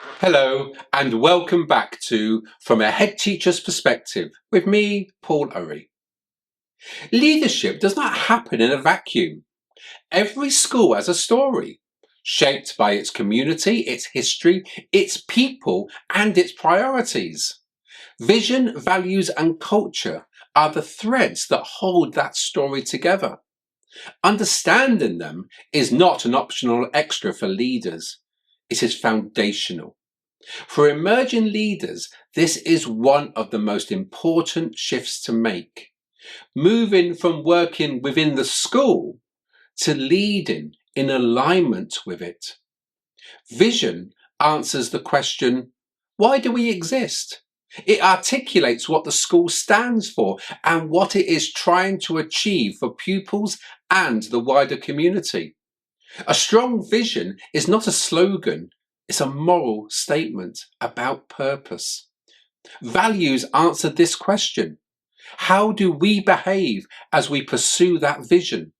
Hello, and welcome back to From a Head Teacher's Perspective with me, Paul Urry. Leadership does not happen in a vacuum. Every school has a story, shaped by its community, its history, its people, and its priorities. Vision, values, and culture are the threads that hold that story together. Understanding them is not an optional extra for leaders. It is foundational. For emerging leaders, this is one of the most important shifts to make. Moving from working within the school to leading in alignment with it. Vision answers the question, why do we exist? It articulates what the school stands for and what it is trying to achieve for pupils and the wider community. A strong vision is not a slogan, it's a moral statement about purpose. Values answer this question. How do we behave as we pursue that vision?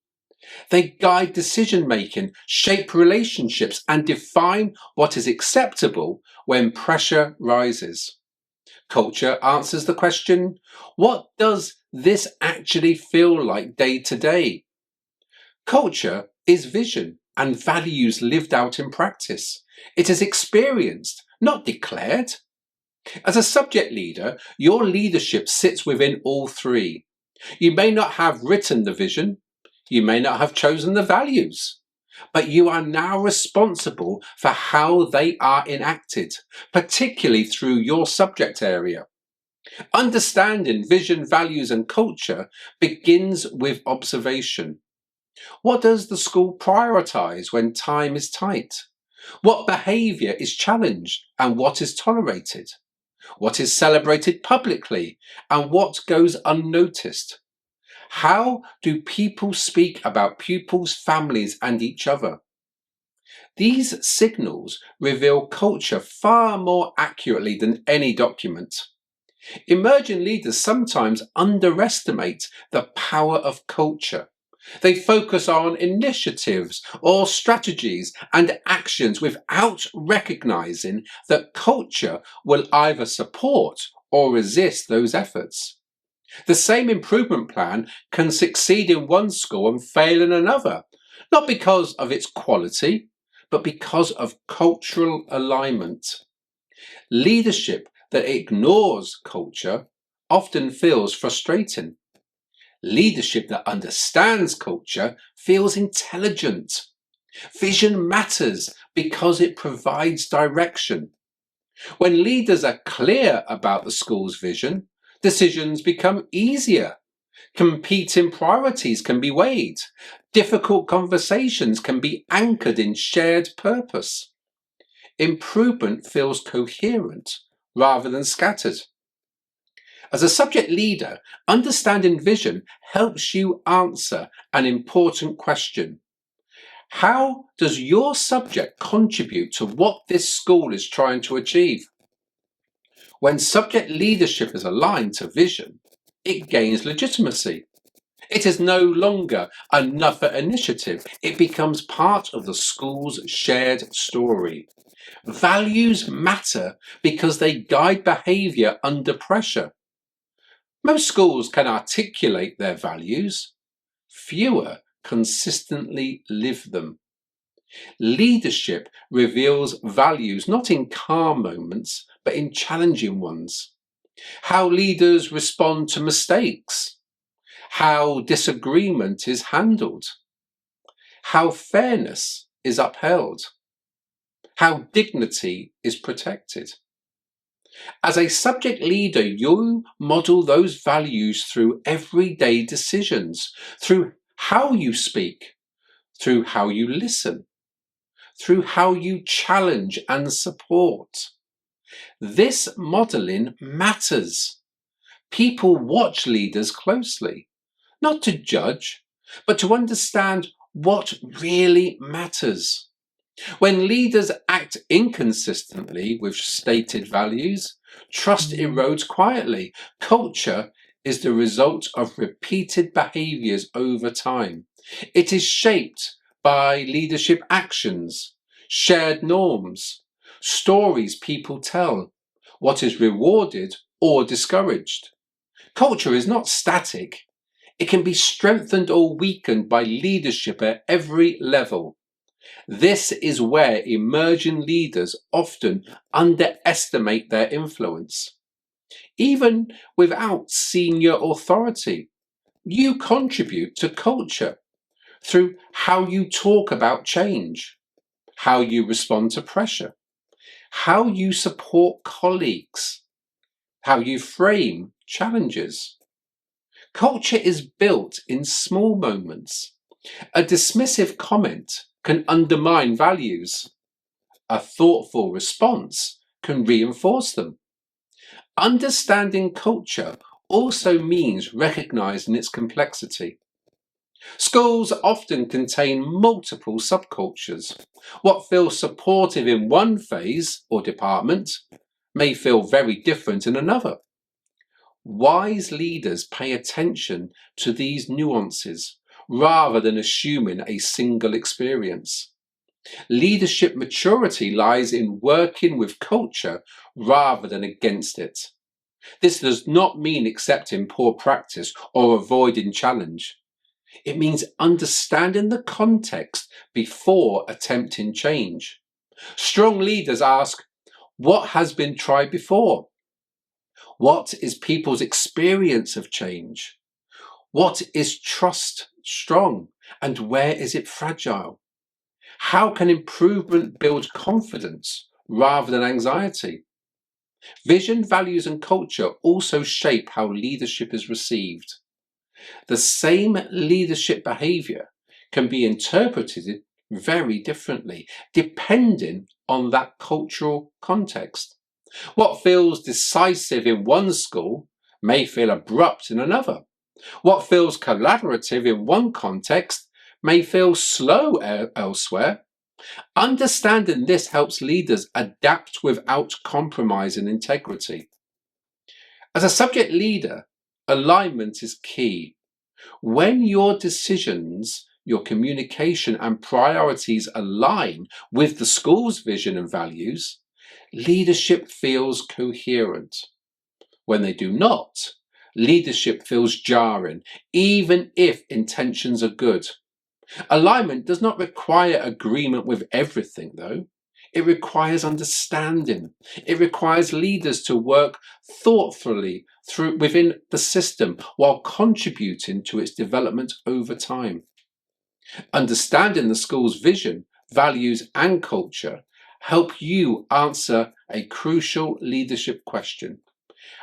They guide decision making, shape relationships, and define what is acceptable when pressure rises. Culture answers the question, what does this actually feel like day to day? Culture is vision and values lived out in practice. It is experienced, not declared. As a subject leader, your leadership sits within all three. You may not have written the vision, you may not have chosen the values, but you are now responsible for how they are enacted, particularly through your subject area. Understanding vision, values, and culture begins with observation. What does the school prioritise when time is tight? What behaviour is challenged and what is tolerated? What is celebrated publicly and what goes unnoticed? How do people speak about pupils, families, and each other? These signals reveal culture far more accurately than any document. Emerging leaders sometimes underestimate the power of culture. They focus on initiatives or strategies and actions without recognizing that culture will either support or resist those efforts. The same improvement plan can succeed in one school and fail in another, not because of its quality, but because of cultural alignment. Leadership that ignores culture often feels frustrating. Leadership that understands culture feels intelligent. Vision matters because it provides direction. When leaders are clear about the school's vision, decisions become easier. Competing priorities can be weighed. Difficult conversations can be anchored in shared purpose. Improvement feels coherent rather than scattered. As a subject leader, understanding vision helps you answer an important question. How does your subject contribute to what this school is trying to achieve? When subject leadership is aligned to vision, it gains legitimacy. It is no longer another initiative. It becomes part of the school's shared story. Values matter because they guide behaviour under pressure. Most schools can articulate their values. Fewer consistently live them. Leadership reveals values not in calm moments, but in challenging ones. How leaders respond to mistakes. How disagreement is handled. How fairness is upheld. How dignity is protected. As a subject leader, you model those values through everyday decisions, through how you speak, through how you listen, through how you challenge and support. This modeling matters. People watch leaders closely, not to judge, but to understand what really matters. When leaders act inconsistently with stated values, trust erodes quietly. Culture is the result of repeated behaviours over time. It is shaped by leadership actions, shared norms, stories people tell, what is rewarded or discouraged. Culture is not static. It can be strengthened or weakened by leadership at every level. This is where emerging leaders often underestimate their influence. Even without senior authority, you contribute to culture through how you talk about change, how you respond to pressure, how you support colleagues, how you frame challenges. Culture is built in small moments. A dismissive comment can undermine values. A thoughtful response can reinforce them. Understanding culture also means recognizing its complexity. Schools often contain multiple subcultures. What feels supportive in one phase or department may feel very different in another. Wise leaders pay attention to these nuances rather than assuming a single experience. Leadership maturity lies in working with culture rather than against it. This does not mean accepting poor practice or avoiding challenge. It means understanding the context before attempting change. Strong leaders ask, what has been tried before? What is people's experience of change? What is trust strong and where is it fragile? How can improvement build confidence rather than anxiety? Vision, values, and culture also shape how leadership is received. The same leadership behavior can be interpreted very differently depending on that cultural context. What feels decisive in one school may feel abrupt in another. What feels collaborative in one context may feel slow elsewhere. Understanding this helps leaders adapt without compromising integrity. As a subject leader, alignment is key. When your decisions, your communication and priorities align with the school's vision and values, leadership feels coherent. When they do not, leadership feels jarring, even if intentions are good. Alignment does not require agreement with everything, though. It requires understanding. It requires leaders to work thoughtfully within the system while contributing to its development over time. Understanding the school's vision, values, and culture help you answer a crucial leadership question.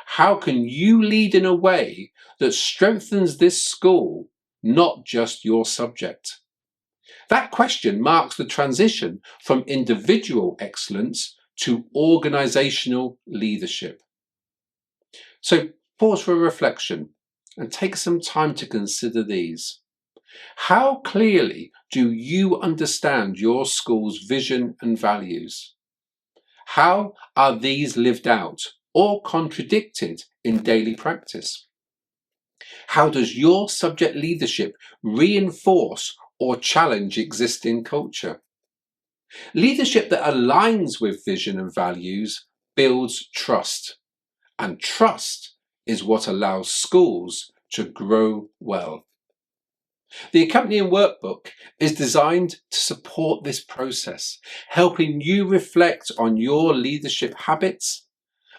How can you lead in a way that strengthens this school, not just your subject? That question marks the transition from individual excellence to organizational leadership. So pause for a reflection and take some time to consider these. How clearly do you understand your school's vision and values? How are these lived out or contradicted in daily practice? How does your subject leadership reinforce or challenge existing culture? Leadership that aligns with vision and values builds trust, and trust is what allows schools to grow well. The accompanying workbook is designed to support this process, helping you reflect on your leadership habits,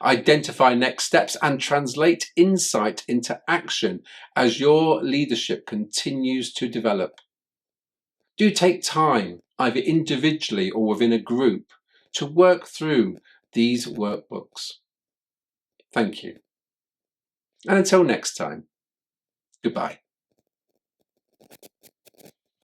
identify next steps, and translate insight into action as your leadership continues to develop. Do take time, either individually or within a group, to work through these workbooks. Thank you. And until next time, goodbye.